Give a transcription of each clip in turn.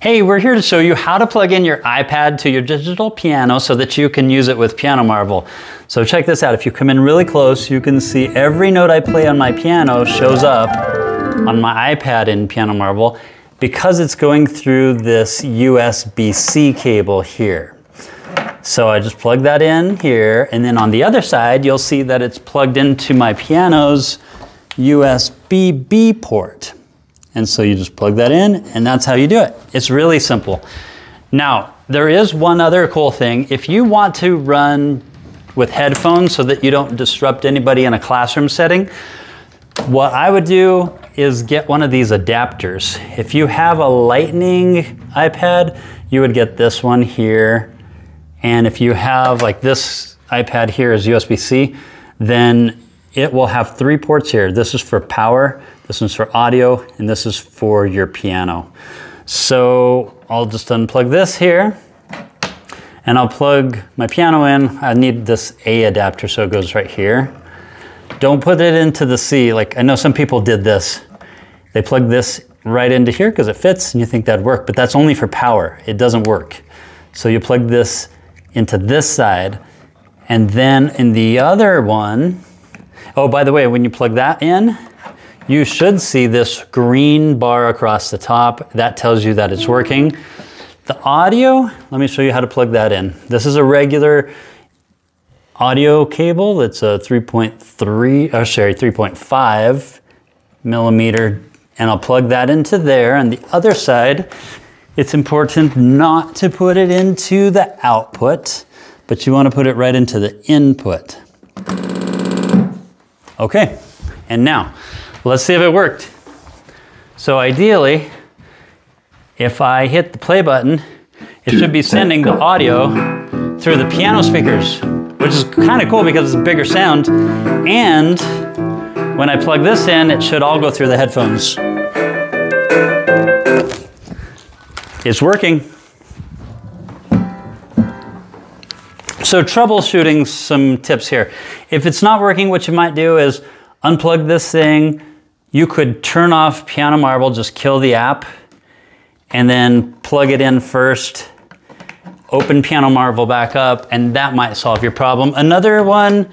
Hey, we're here to show you how to plug in your iPad to your digital piano so that you can use it with Piano Marvel. So check this out. If you come in really close, you can see every note I play on my piano shows up on my iPad in Piano Marvel because it's going through this USB-C cable here. So I just plug that in here, and then on the other side, you'll see that it's plugged into my piano's USB-B port. And so you just plug that in, and that's how you do it. It's really simple. Now, there is one other cool thing. If you want to run with headphones so that you don't disrupt anybody in a classroom setting, what I would do is get one of these adapters. If you have a Lightning iPad, you would get this one here. And if you have like this iPad here is USB-C, then it will have 3 ports here. This is for power, this one's for audio, and this is for your piano. So I'll just unplug this here, and I'll plug my piano in. I need this A adapter, so it goes right here. Don't put it into the C. Like, I know some people did this. They plug this right into here because it fits, and you think that'd work, but that's only for power. It doesn't work. So you plug this into this side, and then in the other one, oh, by the way, when you plug that in, you should see this green bar across the top. That tells you that it's working. The audio, let me show you how to plug that in. This is a regular audio cable. It's a 3.5 millimeter, and I'll plug that into there. On the other side, it's important not to put it into the output, but you want to put it right into the input. Okay, and now, let's see if it worked. So ideally, if I hit the play button, it should be sending the audio through the piano speakers, which is kind of cool because it's a bigger sound. And when I plug this in, it should all go through the headphones. It's working. So troubleshooting, some tips here. If it's not working, what you might do is unplug this thing. You could turn off Piano Marvel, just kill the app, and then plug it in first, open Piano Marvel back up, and that might solve your problem. Another one,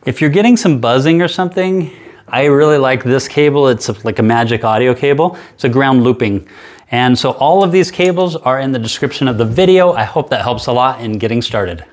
if you're getting some buzzing or something, I really like this cable. It's like a magic audio cable. It's a ground looping. And so all of these cables are in the description of the video. I hope that helps a lot in getting started.